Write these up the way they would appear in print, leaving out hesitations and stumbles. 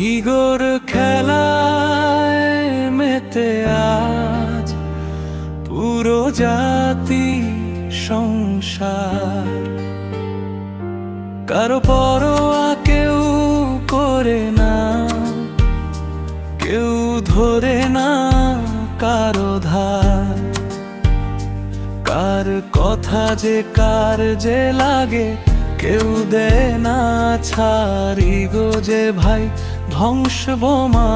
ইগোর খেলায় মেতে আজ পুরো জাতি সংসার। কারো পরোয়া কেউ করে না, কেউ ধরে না কারো ধার। কার কথা যে কার যে লাগে কেউ দেয় না ছাড়। ইগো যে ভাই ধ্বংস বোমা,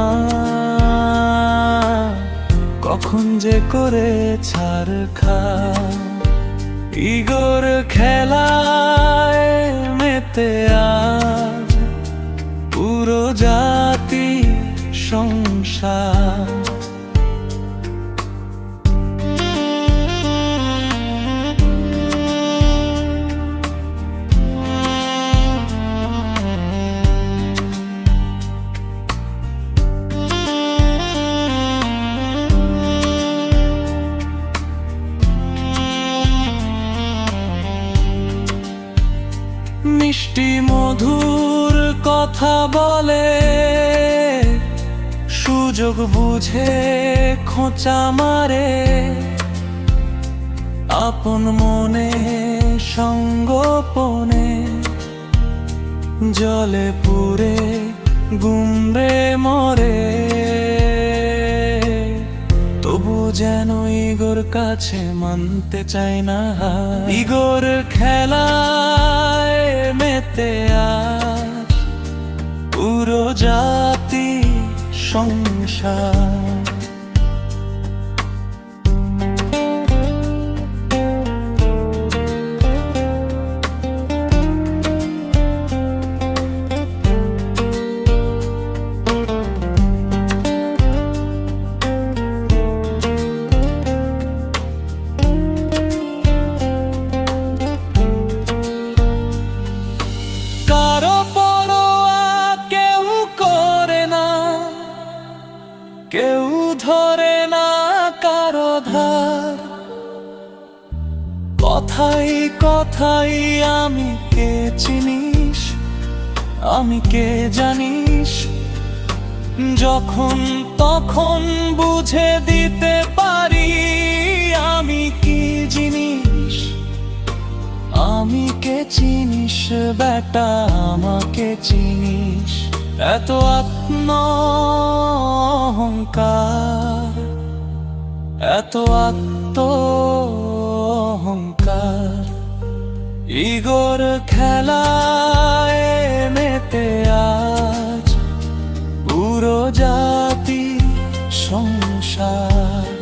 কখন যে করে ছাড় খা। ইগোর খেলায় মেতে আজ পুরো জাতি সংসার। মিষ্টি মধুর কথা বলে, সুযোগ বুঝে খোঁচা মারে। আপন মনে সঙ্গোপনে জলে পুরে গুমরে মরে। তবু যেন ইগোর কাছে মানতে চাই না। ইগোর খেলায় মেতে আজ পুরো জাতি সংসার। কারো পরোয়া কেউ করে না, কেউ ধরে না কারো ধার। কথাই কথাই আমি কে চিনিস, আমি কে জানিস। যখন তখন বুঝে দিতে পারি আমি কি জিনিস। আমি কে চিনিস বেটা, আমাকে চিনিস। এত আত্ম অহংকার, এত আত্ম অহংকার। ইগোর খেলায় মেতে আজ পুরো জাতি সংসার।